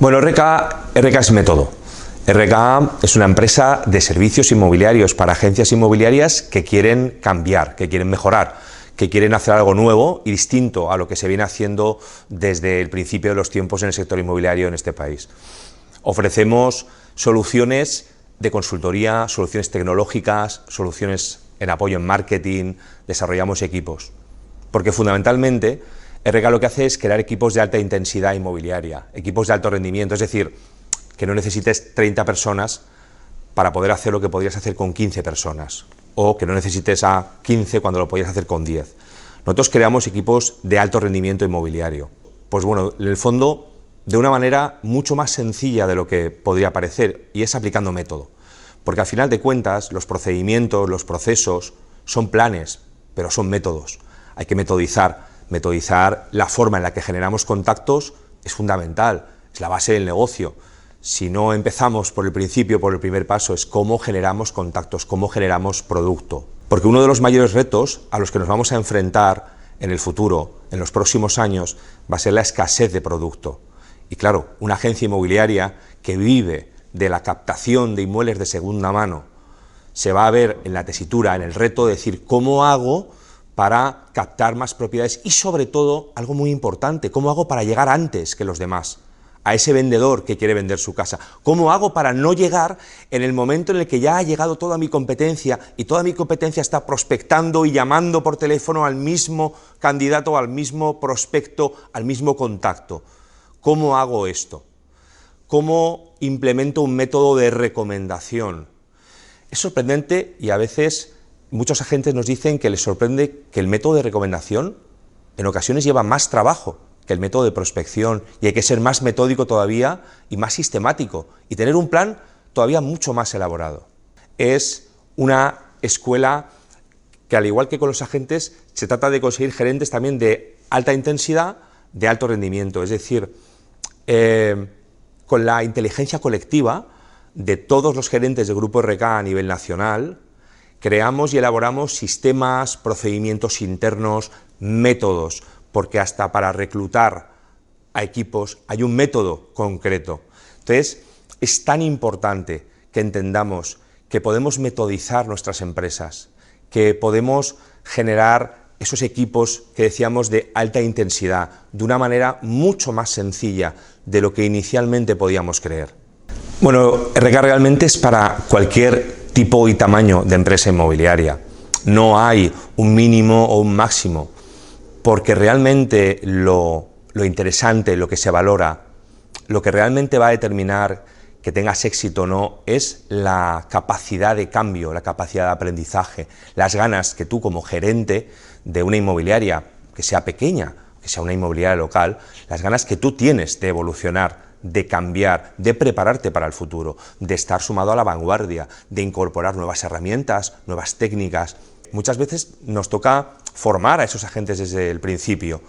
Bueno, RK es método. RK es una empresa de servicios inmobiliarios para agencias inmobiliarias que quieren cambiar, que quieren mejorar, que quieren hacer algo nuevo y distinto a lo que se viene haciendo desde el principio de los tiempos en el sector inmobiliario en este país. Ofrecemos soluciones de consultoría, soluciones tecnológicas, soluciones en apoyo en marketing, desarrollamos equipos. Porque fundamentalmente RK lo que hace es crear equipos de alta intensidad inmobiliaria, equipos de alto rendimiento, es decir, que no necesites 30 personas para poder hacer lo que podrías hacer con 15 personas, o que no necesites a 15 cuando lo podías hacer con 10. Nosotros creamos equipos de alto rendimiento inmobiliario. Pues bueno, en el fondo, de una manera mucho más sencilla de lo que podría parecer, y es aplicando método. Porque al final de cuentas, los procedimientos, los procesos, son planes, pero son métodos. Hay que metodizar. Metodizar la forma en la que generamos contactos es fundamental, es la base del negocio. Si no empezamos por el principio, por el primer paso, es cómo generamos contactos, cómo generamos producto. Porque uno de los mayores retos a los que nos vamos a enfrentar en el futuro, en los próximos años, va a ser la escasez de producto. Y claro, una agencia inmobiliaria que vive de la captación de inmuebles de segunda mano se va a ver en la tesitura, en el reto de decir cómo hago para captar más propiedades y sobre todo, algo muy importante, cómo hago para llegar antes que los demás a ese vendedor que quiere vender su casa. ¿Cómo hago para no llegar en el momento en el que ya ha llegado toda mi competencia y toda mi competencia está prospectando y llamando por teléfono al mismo candidato, al mismo prospecto, al mismo contacto? ¿Cómo hago esto? ¿Cómo implemento un método de recomendación? Es sorprendente y a veces muchos agentes nos dicen que les sorprende que el método de recomendación en ocasiones lleva más trabajo que el método de prospección y hay que ser más metódico todavía y más sistemático y tener un plan todavía mucho más elaborado. Es una escuela que, al igual que con los agentes, se trata de conseguir gerentes también de alta intensidad, de alto rendimiento, es decir, con la inteligencia colectiva de todos los gerentes del Grupo RK a nivel nacional, creamos y elaboramos sistemas, procedimientos internos, métodos, porque hasta para reclutar a equipos hay un método concreto. Entonces, es tan importante que entendamos que podemos metodizar nuestras empresas, que podemos generar esos equipos que decíamos de alta intensidad, de una manera mucho más sencilla de lo que inicialmente podíamos creer. Bueno, RK realmente es para cualquier tipo y tamaño de empresa inmobiliaria. No hay un mínimo o un máximo, porque realmente lo interesante, lo que se valora, lo que realmente va a determinar que tengas éxito o no, es la capacidad de cambio, la capacidad de aprendizaje, las ganas que tú como gerente de una inmobiliaria, que sea pequeña, que sea una inmobiliaria local, las ganas que tú tienes de evolucionar, de cambiar, de prepararte para el futuro, de estar sumado a la vanguardia, de incorporar nuevas herramientas, nuevas técnicas. Muchas veces nos toca formar a esos agentes desde el principio.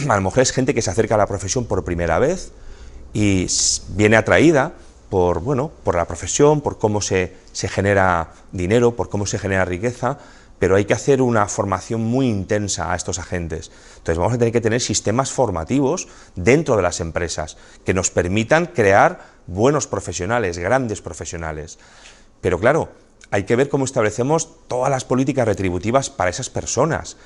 A lo mejor es gente que se acerca a la profesión por primera vez y viene atraída por la profesión, por cómo se genera dinero, por cómo se genera riqueza, pero hay que hacer una formación muy intensa a estos agentes. Entonces vamos a tener que tener sistemas formativos dentro de las empresas que nos permitan crear buenos profesionales, grandes profesionales. Pero claro, hay que ver cómo establecemos todas las políticas retributivas para esas personas.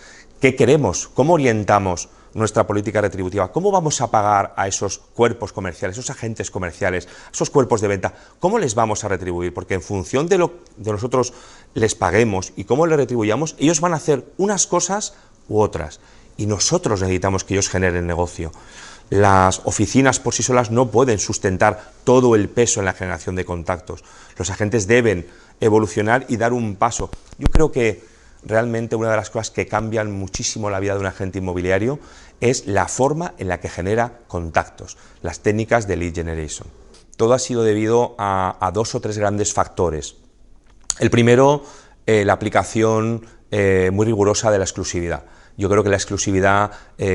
¿Qué queremos? ¿Cómo orientamos nuestra política retributiva? ¿Cómo vamos a pagar a esos cuerpos comerciales, esos agentes comerciales, esos cuerpos de venta? ¿Cómo les vamos a retribuir? Porque en función de lo que nosotros les paguemos y cómo les retribuyamos, ellos van a hacer unas cosas u otras. Y nosotros necesitamos que ellos generen negocio. Las oficinas por sí solas no pueden sustentar todo el peso en la generación de contactos. Los agentes deben evolucionar y dar un paso. Yo creo que realmente una de las cosas que cambian muchísimo la vida de un agente inmobiliario es la forma en la que genera contactos, las técnicas de lead generation. Todo ha sido debido a dos o tres grandes factores. El primero, la aplicación muy rigurosa de la exclusividad. Yo creo que la exclusividad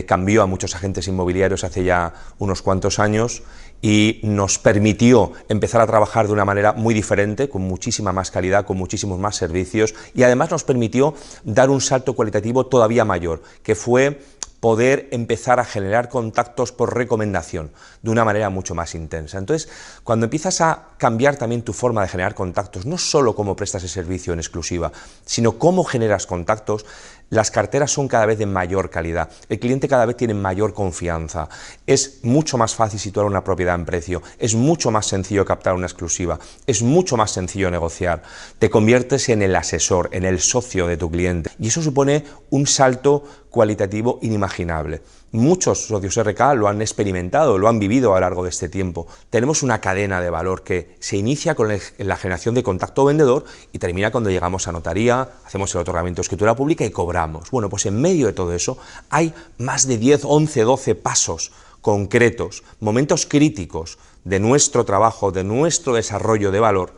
cambió a muchos agentes inmobiliarios hace ya unos cuantos años y nos permitió empezar a trabajar de una manera muy diferente, con muchísima más calidad, con muchísimos más servicios y además nos permitió dar un salto cualitativo todavía mayor, que fue poder empezar a generar contactos por recomendación de una manera mucho más intensa. Entonces, cuando empiezas a cambiar también tu forma de generar contactos, no solo cómo prestas el servicio en exclusiva, sino cómo generas contactos, las carteras son cada vez de mayor calidad, el cliente cada vez tiene mayor confianza, es mucho más fácil situar una propiedad en precio, es mucho más sencillo captar una exclusiva, es mucho más sencillo negociar, te conviertes en el asesor, en el socio de tu cliente, y eso supone un salto cualitativo inimaginable. Muchos socios RK lo han experimentado, lo han vivido a lo largo de este tiempo. Tenemos una cadena de valor que se inicia con la generación de contacto vendedor y termina cuando llegamos a notaría, hacemos el otorgamiento de escritura pública y cobramos. Bueno, pues en medio de todo eso hay más de 10, 11, 12 pasos concretos, momentos críticos de nuestro trabajo, de nuestro desarrollo de valor,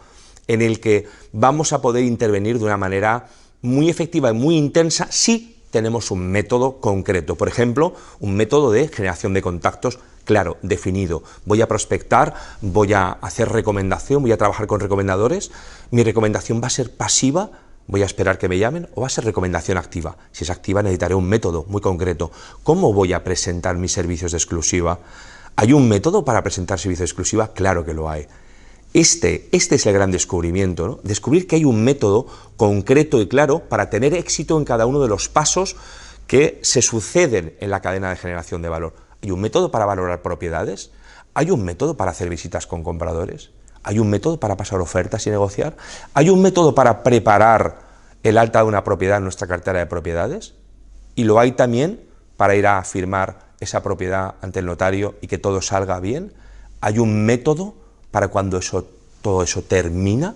en el que vamos a poder intervenir de una manera muy efectiva y muy intensa si tenemos un método concreto, por ejemplo, un método de generación de contactos claro, definido. Voy a prospectar, voy a hacer recomendación, voy a trabajar con recomendadores, mi recomendación va a ser pasiva, voy a esperar que me llamen, o va a ser recomendación activa. Si es activa necesitaré un método muy concreto. ¿Cómo voy a presentar mis servicios de exclusiva? ¿Hay un método para presentar servicios de exclusiva? Claro que lo hay. Este es el gran descubrimiento, ¿no? Descubrir que hay un método concreto y claro para tener éxito en cada uno de los pasos que se suceden en la cadena de generación de valor. ¿Hay un método para valorar propiedades? ¿Hay un método para hacer visitas con compradores? ¿Hay un método para pasar ofertas y negociar? ¿Hay un método para preparar el alta de una propiedad en nuestra cartera de propiedades? Y lo hay también para ir a firmar esa propiedad ante el notario y que todo salga bien. ¿Hay un método para cuando todo eso termina?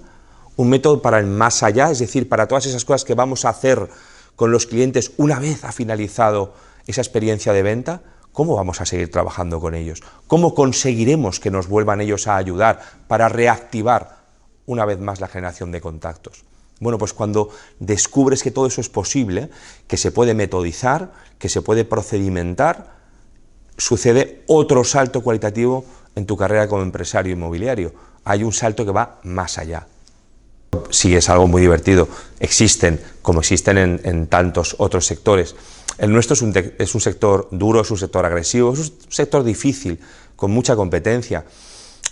Un método para el más allá, es decir, para todas esas cosas que vamos a hacer con los clientes una vez ha finalizado esa experiencia de venta. ¿Cómo vamos a seguir trabajando con ellos? ¿Cómo conseguiremos que nos vuelvan ellos a ayudar para reactivar una vez más la generación de contactos? Bueno, pues cuando descubres que todo eso es posible, que se puede metodizar, que se puede procedimentar, sucede otro salto cualitativo en tu carrera como empresario inmobiliario. Hay un salto que va más allá. Sí, es algo muy divertido. Existen, como existen en tantos otros sectores. El nuestro es un sector duro, es un sector agresivo, es un sector difícil, con mucha competencia.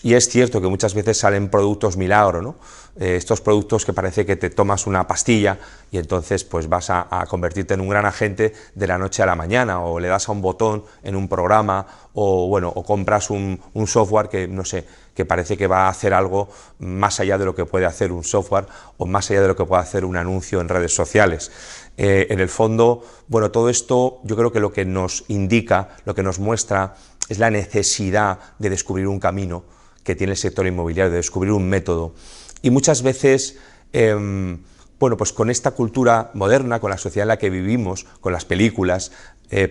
Y es cierto que muchas veces salen productos milagro, ¿no? Estos productos que parece que te tomas una pastilla y entonces pues vas a convertirte en un gran agente de la noche a la mañana, o le das a un botón en un programa, o bueno, o compras un software que no sé, que parece que va a hacer algo más allá de lo que puede hacer un software o más allá de lo que puede hacer un anuncio en redes sociales. En el fondo, bueno, todo esto yo creo que lo que nos indica, lo que nos muestra es la necesidad de descubrir un camino que tiene el sector inmobiliario, de descubrir un método. Y muchas veces, bueno, pues con esta cultura moderna, con la sociedad en la que vivimos, con las películas,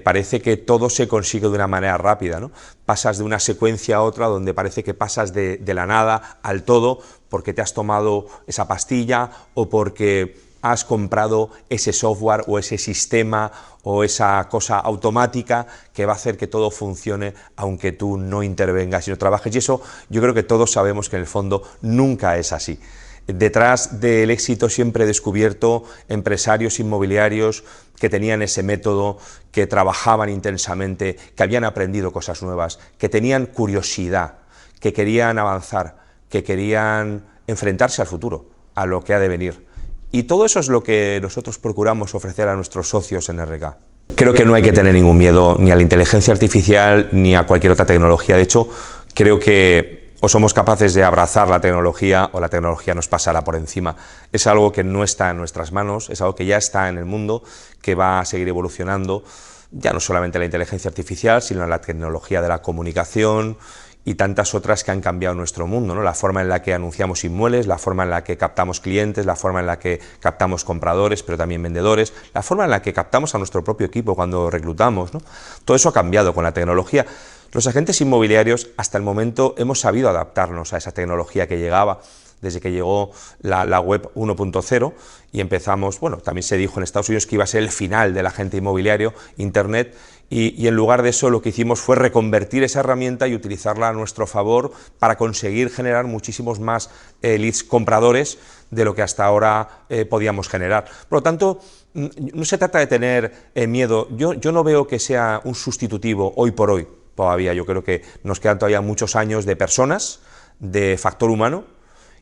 parece que todo se consigue de una manera rápida, ¿no? Pasas de una secuencia a otra donde parece que pasas de la nada al todo porque te has tomado esa pastilla o porque has comprado ese software o ese sistema o esa cosa automática que va a hacer que todo funcione aunque tú no intervengas y no trabajes. Y eso yo creo que todos sabemos que en el fondo nunca es así. Detrás del éxito siempre he descubierto empresarios inmobiliarios que tenían ese método, que trabajaban intensamente, que habían aprendido cosas nuevas, que tenían curiosidad, que querían avanzar, que querían enfrentarse al futuro, a lo que ha de venir. Y todo eso es lo que nosotros procuramos ofrecer a nuestros socios en RK. Creo que no hay que tener ningún miedo ni a la inteligencia artificial ni a cualquier otra tecnología. De hecho, creo que o somos capaces de abrazar la tecnología o la tecnología nos pasará por encima. Es algo que no está en nuestras manos, es algo que ya está en el mundo, que va a seguir evolucionando, ya no solamente la inteligencia artificial, sino la tecnología de la comunicación y tantas otras que han cambiado nuestro mundo, ¿no? La forma en la que anunciamos inmuebles, la forma en la que captamos clientes, la forma en la que captamos compradores, pero también vendedores, la forma en la que captamos a nuestro propio equipo cuando reclutamos, ¿no? Todo eso ha cambiado con la tecnología. Los agentes inmobiliarios hasta el momento hemos sabido adaptarnos a esa tecnología que llegaba, desde que llegó la web 1.0 y empezamos, bueno, también se dijo en Estados Unidos que iba a ser el final del agente inmobiliario, Internet, y en lugar de eso lo que hicimos fue reconvertir esa herramienta y utilizarla a nuestro favor para conseguir generar muchísimos más leads compradores de lo que hasta ahora podíamos generar. Por lo tanto, no se trata de tener miedo. Yo no veo que sea un sustitutivo hoy por hoy todavía. Yo creo que nos quedan todavía muchos años de personas, de factor humano,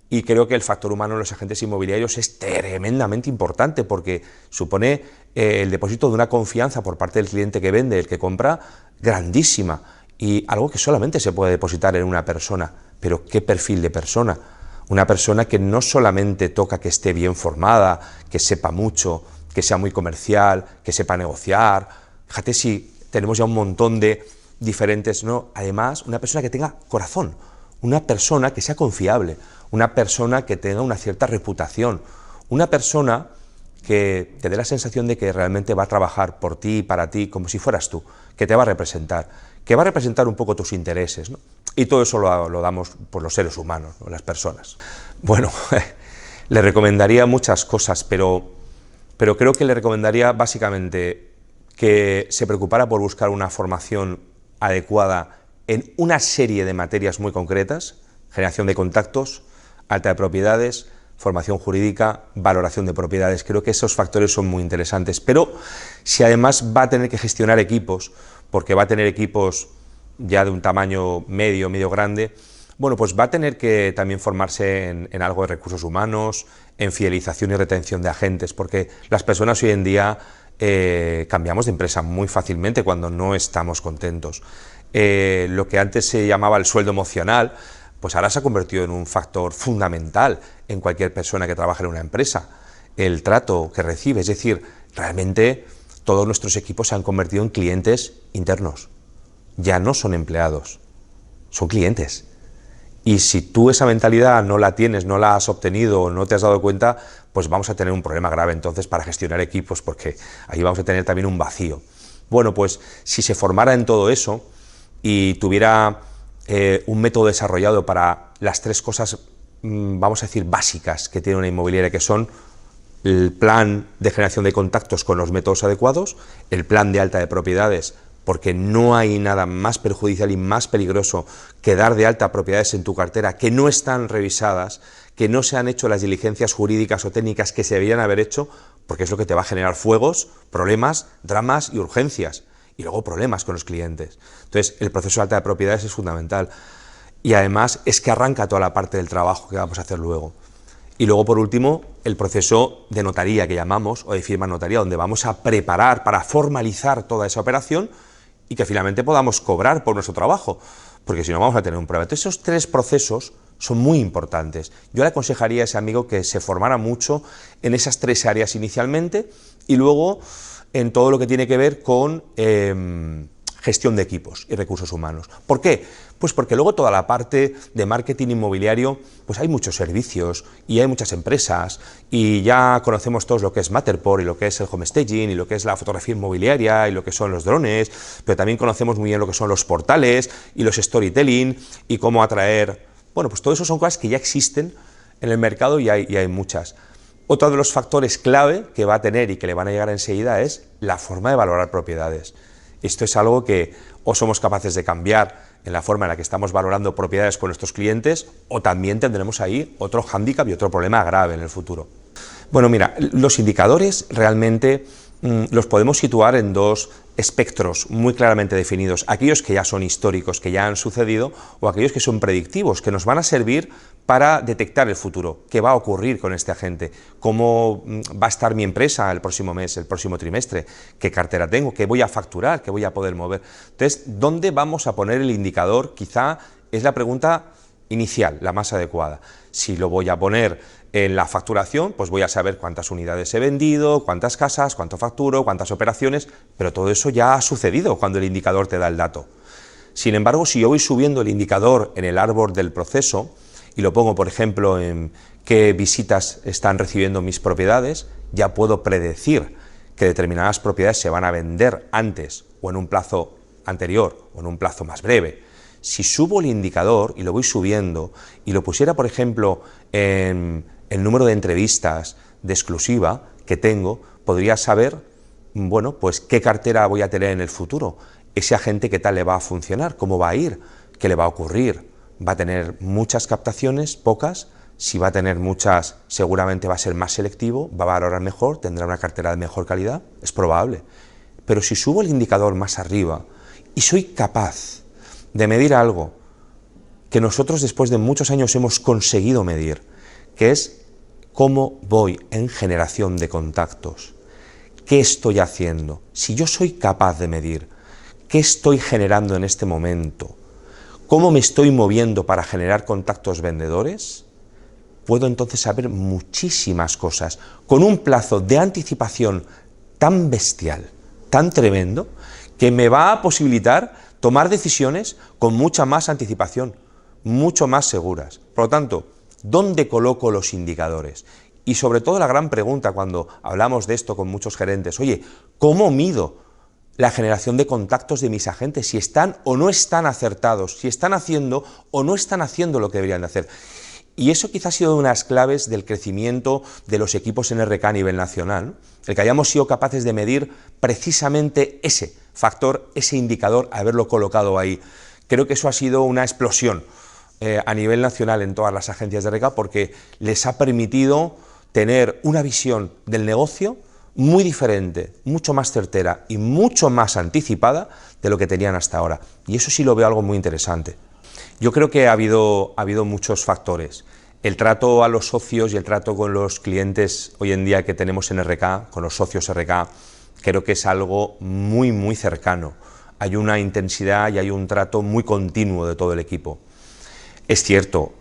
y creo que el factor humano en los agentes inmobiliarios es tremendamente importante porque supone el depósito de una confianza por parte del cliente que vende, el que compra, grandísima, y algo que solamente se puede depositar en una persona. Pero ¿qué perfil de persona? Una persona que no solamente toca que esté bien formada, que sepa mucho, que sea muy comercial, que sepa negociar. Fíjate si tenemos ya un montón de diferentes, ¿no? Además, una persona que tenga corazón, una persona que sea confiable, una persona que tenga una cierta reputación, una persona que te dé la sensación de que realmente va a trabajar por ti y para ti como si fueras tú, que te va a representar, que va a representar un poco tus intereses, ¿no? Y todo eso lo damos por los seres humanos, ¿no? Las personas. Bueno, le recomendaría muchas cosas, pero creo que le recomendaría básicamente que se preocupara por buscar una formación adecuada en una serie de materias muy concretas: generación de contactos, alta de propiedades, formación jurídica, valoración de propiedades. Creo que esos factores son muy interesantes, pero si además va a tener que gestionar equipos, porque va a tener equipos ya de un tamaño medio grande, bueno, pues va a tener que también formarse en algo de recursos humanos, en fidelización y retención de agentes, porque las personas hoy en día cambiamos de empresa muy fácilmente cuando no estamos contentos. Lo que antes se llamaba el sueldo emocional, pues ahora se ha convertido en un factor fundamental en cualquier persona que trabaja en una empresa. El trato que recibe, es decir, realmente todos nuestros equipos se han convertido en clientes internos. Ya no son empleados, son clientes. Y si tú esa mentalidad no la tienes, no la has obtenido o no te has dado cuenta, pues vamos a tener un problema grave entonces para gestionar equipos, porque ahí vamos a tener también un vacío. Bueno, pues si se formara en todo eso y tuviera un método desarrollado para las tres cosas, vamos a decir, básicas que tiene una inmobiliaria, que son el plan de generación de contactos con los métodos adecuados, el plan de alta de propiedades, porque no hay nada más perjudicial y más peligroso que dar de alta propiedades en tu cartera que no están revisadas, que no se han hecho las diligencias jurídicas o técnicas que se deberían haber hecho, porque es lo que te va a generar fuegos, problemas, dramas y urgencias, y luego problemas con los clientes. Entonces, el proceso de alta de propiedades es fundamental, y además es que arranca toda la parte del trabajo que vamos a hacer luego. Y luego, por último, el proceso de notaría que llamamos, o de firma notaría, donde vamos a preparar para formalizar toda esa operación y que finalmente podamos cobrar por nuestro trabajo, porque si no vamos a tener un problema. Entonces, esos tres procesos son muy importantes. Yo le aconsejaría a ese amigo que se formara mucho en esas tres áreas inicialmente y luego en todo lo que tiene que ver con gestión de equipos y recursos humanos. ¿Por qué? Pues porque luego toda la parte de marketing inmobiliario, pues hay muchos servicios y hay muchas empresas y ya conocemos todos lo que es Matterport y lo que es el homestaging y lo que es la fotografía inmobiliaria y lo que son los drones, pero también conocemos muy bien lo que son los portales y los storytelling y cómo atraer. Bueno, pues todo eso son cosas que ya existen en el mercado y hay muchas. Otro de los factores clave que va a tener y que le van a llegar enseguida es la forma de valorar propiedades. Esto es algo que o somos capaces de cambiar en la forma en la que estamos valorando propiedades con nuestros clientes, o también tendremos ahí otro hándicap y otro problema grave en el futuro. Bueno, mira, los indicadores realmente los podemos situar en dos espectros muy claramente definidos: aquellos que ya son históricos, que ya han sucedido, o aquellos que son predictivos, que nos van a servir para detectar el futuro, qué va a ocurrir con este agente, cómo va a estar mi empresa el próximo mes, el próximo trimestre, qué cartera tengo, qué voy a facturar, qué voy a poder mover. Entonces, ¿dónde vamos a poner el indicador? Quizá es la pregunta inicial, la más adecuada. Si lo voy a poner en la facturación, pues voy a saber cuántas unidades he vendido, cuántas casas, cuánto facturo, cuántas operaciones, pero todo eso ya ha sucedido cuando el indicador te da el dato. Sin embargo, si yo voy subiendo el indicador en el árbol del proceso y lo pongo, por ejemplo, en qué visitas están recibiendo mis propiedades, ya puedo predecir que determinadas propiedades se van a vender antes o en un plazo anterior o en un plazo más breve. Si subo el indicador y lo voy subiendo y lo pusiera, por ejemplo, en el número de entrevistas de exclusiva que tengo, podría saber bueno, pues qué cartera voy a tener en el futuro, ese agente qué tal le va a funcionar, cómo va a ir, qué le va a ocurrir, va a tener muchas captaciones, pocas, si va a tener muchas seguramente va a ser más selectivo, va a valorar mejor, tendrá una cartera de mejor calidad, es probable, pero si subo el indicador más arriba y soy capaz de medir algo que nosotros después de muchos años hemos conseguido medir, que es cómo voy en generación de contactos, qué estoy haciendo, si yo soy capaz de medir qué estoy generando en este momento, cómo me estoy moviendo para generar contactos vendedores, puedo entonces saber muchísimas cosas con un plazo de anticipación tan bestial, tan tremendo, que me va a posibilitar tomar decisiones con mucha más anticipación, mucho más seguras. Por lo tanto, ¿dónde coloco los indicadores? Y sobre todo la gran pregunta cuando hablamos de esto con muchos gerentes, oye, ¿cómo mido la generación de contactos de mis agentes? Si están o no están acertados, si están haciendo o no están haciendo lo que deberían de hacer. Y eso quizás ha sido una de las claves del crecimiento de los equipos en RK a nivel nacional, ¿no? El que hayamos sido capaces de medir precisamente ese factor, ese indicador, haberlo colocado ahí. Creo que eso ha sido una explosión a nivel nacional en todas las agencias de RK porque les ha permitido tener una visión del negocio muy diferente, mucho más certera y mucho más anticipada de lo que tenían hasta ahora. Y eso sí lo veo algo muy interesante. Yo creo que ha habido muchos factores. El trato a los socios y el trato con los clientes hoy en día que tenemos en RK, con los socios RK, creo que es algo muy cercano. Hay una intensidad y hay un trato muy continuo de todo el equipo. Es cierto,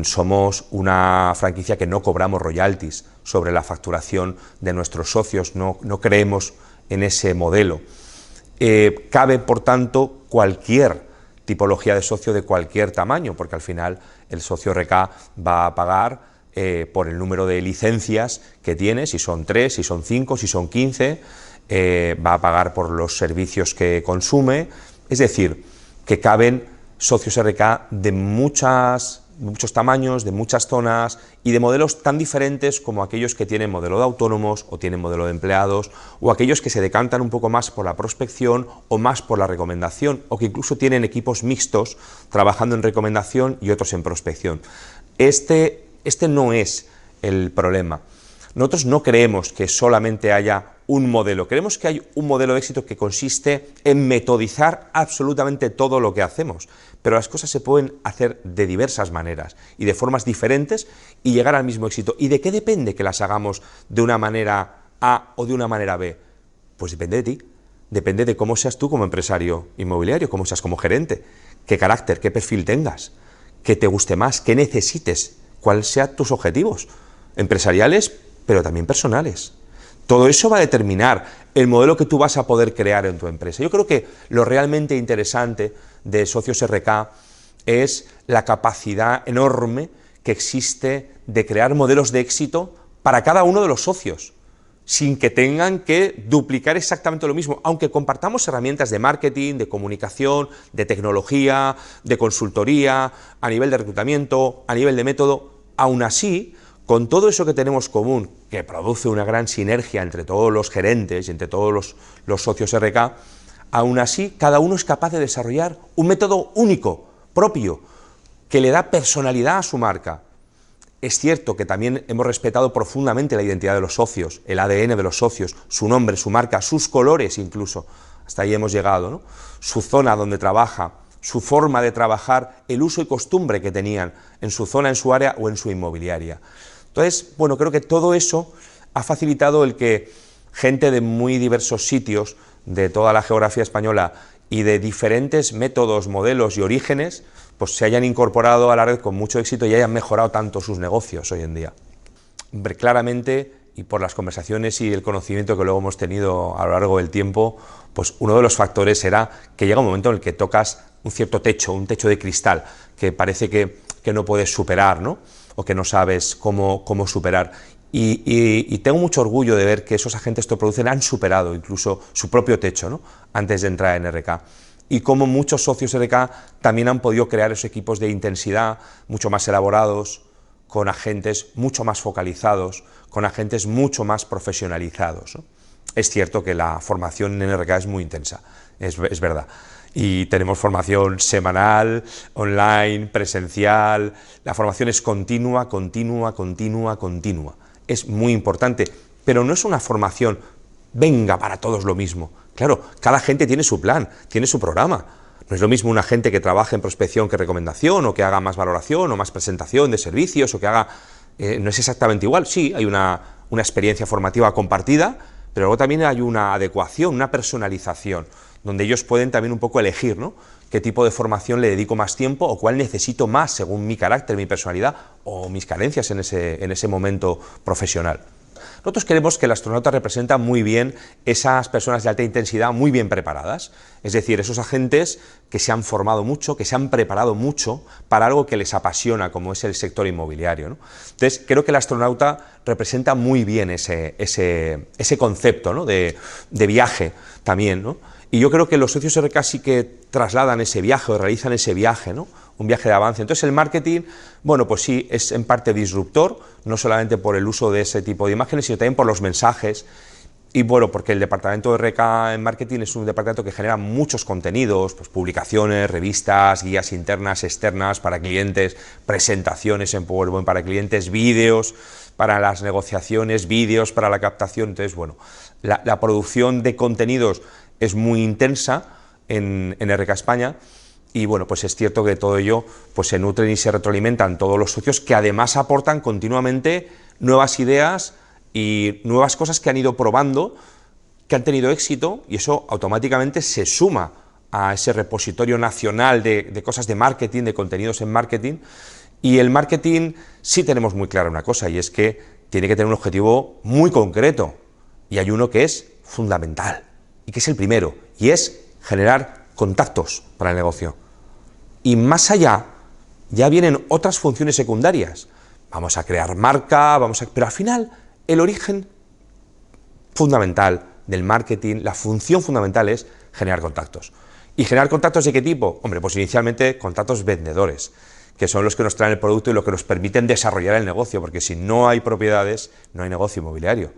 somos una franquicia que no cobramos royalties sobre la facturación de nuestros socios, no creemos en ese modelo. Cabe, por tanto, cualquier tipología de socio de cualquier tamaño, porque al final el socio RK va a pagar por el número de licencias que tiene, si son 3, si son 5, si son 15, va a pagar por los servicios que consume, es decir, que caben socios RK de muchos tamaños, de muchas zonas y de modelos tan diferentes como aquellos que tienen modelo de autónomos o tienen modelo de empleados o aquellos que se decantan un poco más por la prospección o más por la recomendación o que incluso tienen equipos mixtos trabajando en recomendación y otros en prospección. Este no es el problema. Nosotros no creemos que solamente haya un modelo, creemos que hay un modelo de éxito que consiste en metodizar absolutamente todo lo que hacemos, pero las cosas se pueden hacer de diversas maneras y de formas diferentes y llegar al mismo éxito. ¿Y de qué depende que las hagamos de una manera A o de una manera B? Pues depende de ti, depende de cómo seas tú como empresario inmobiliario, cómo seas como gerente, qué carácter, qué perfil tengas, qué te guste más, qué necesites, cuáles sean tus objetivos empresariales, pero también personales. Todo eso va a determinar el modelo que tú vas a poder crear en tu empresa. Yo creo que lo realmente interesante de Socios RK es la capacidad enorme que existe de crear modelos de éxito para cada uno de los socios, sin que tengan que duplicar exactamente lo mismo, aunque compartamos herramientas de marketing, de comunicación, de tecnología, de consultoría, a nivel de reclutamiento, a nivel de método, aún así, con todo eso que tenemos común, que produce una gran sinergia entre todos los gerentes y entre todos los socios RK, aún así cada uno es capaz de desarrollar un método único, propio, que le da personalidad a su marca. Es cierto que también hemos respetado profundamente la identidad de los socios, el ADN de los socios, su nombre, su marca, sus colores incluso, hasta ahí hemos llegado, ¿no? Su zona donde trabaja, su forma de trabajar, el uso y costumbre que tenían en su zona, en su área o en su inmobiliaria. Entonces, bueno, creo que todo eso ha facilitado el que gente de muy diversos sitios, de toda la geografía española y de diferentes métodos, modelos y orígenes, pues se hayan incorporado a la red con mucho éxito y hayan mejorado tanto sus negocios hoy en día. Hombre, claramente, y por las conversaciones y el conocimiento que luego hemos tenido a lo largo del tiempo, pues uno de los factores será que llega un momento en el que tocas un cierto techo, un techo de cristal, que parece que no puedes superar, ¿no? O que no sabes cómo superar. Y tengo mucho orgullo de ver que esos agentes que producen han superado incluso su propio techo, ¿no? Antes de entrar en RK. Y cómo muchos socios RK también han podido crear esos equipos de intensidad mucho más elaborados, con agentes mucho más focalizados, con agentes mucho más profesionalizados, ¿no? es cierto que la formación en RK es muy intensa, es verdad. Y tenemos formación semanal, online, presencial, la formación es continua, continua, continua, continua. Es muy importante, pero no es una formación, venga, para todos lo mismo. Claro, cada gente tiene su plan, tiene su programa. No es lo mismo una gente que trabaje en prospección que recomendación, o que haga más valoración, o más presentación de servicios, o que haga... no es exactamente igual, sí, hay una experiencia formativa compartida, pero luego también hay una adecuación, una personalización, donde ellos pueden también un poco elegir, ¿no?, qué tipo de formación le dedico más tiempo o cuál necesito más según mi carácter, mi personalidad o mis carencias en ese momento profesional. Nosotros creemos que el astronauta representa muy bien esas personas de alta intensidad muy bien preparadas, es decir, esos agentes que se han formado mucho, que se han preparado mucho para algo que les apasiona, como es el sector inmobiliario, ¿no? Entonces, creo que el astronauta representa muy bien ese concepto, ¿no?, de viaje también, ¿no? Y yo creo que los socios RK sí que trasladan ese viaje o realizan ese viaje, ¿no?, un viaje de avance. Entonces el marketing, bueno, pues sí, es en parte disruptor, no solamente por el uso de ese tipo de imágenes, sino también por los mensajes. Y bueno, porque el departamento de RK en marketing es un departamento que genera muchos contenidos, pues publicaciones, revistas, guías internas, externas para clientes, presentaciones en PowerPoint para clientes, vídeos para las negociaciones, vídeos para la captación. Entonces, bueno, la producción de contenidos es muy intensa en RK España. Y bueno, pues es cierto que de todo ello pues se nutren y se retroalimentan todos los socios, que además aportan continuamente nuevas ideas y nuevas cosas que han ido probando, que han tenido éxito, y eso automáticamente se suma a ese repositorio nacional de cosas de marketing, de contenidos en marketing. Y el marketing sí tenemos muy clara una cosa, y es que tiene que tener un objetivo muy concreto, y hay uno que es fundamental, y que es el primero, y es generar contactos para el negocio. Y más allá, ya vienen otras funciones secundarias. Vamos a crear marca, pero al final, el origen fundamental del marketing, la función fundamental es generar contactos. ¿Y generar contactos de qué tipo? Hombre, pues inicialmente contactos vendedores, que son los que nos traen el producto y los que nos permiten desarrollar el negocio, porque si no hay propiedades, no hay negocio inmobiliario.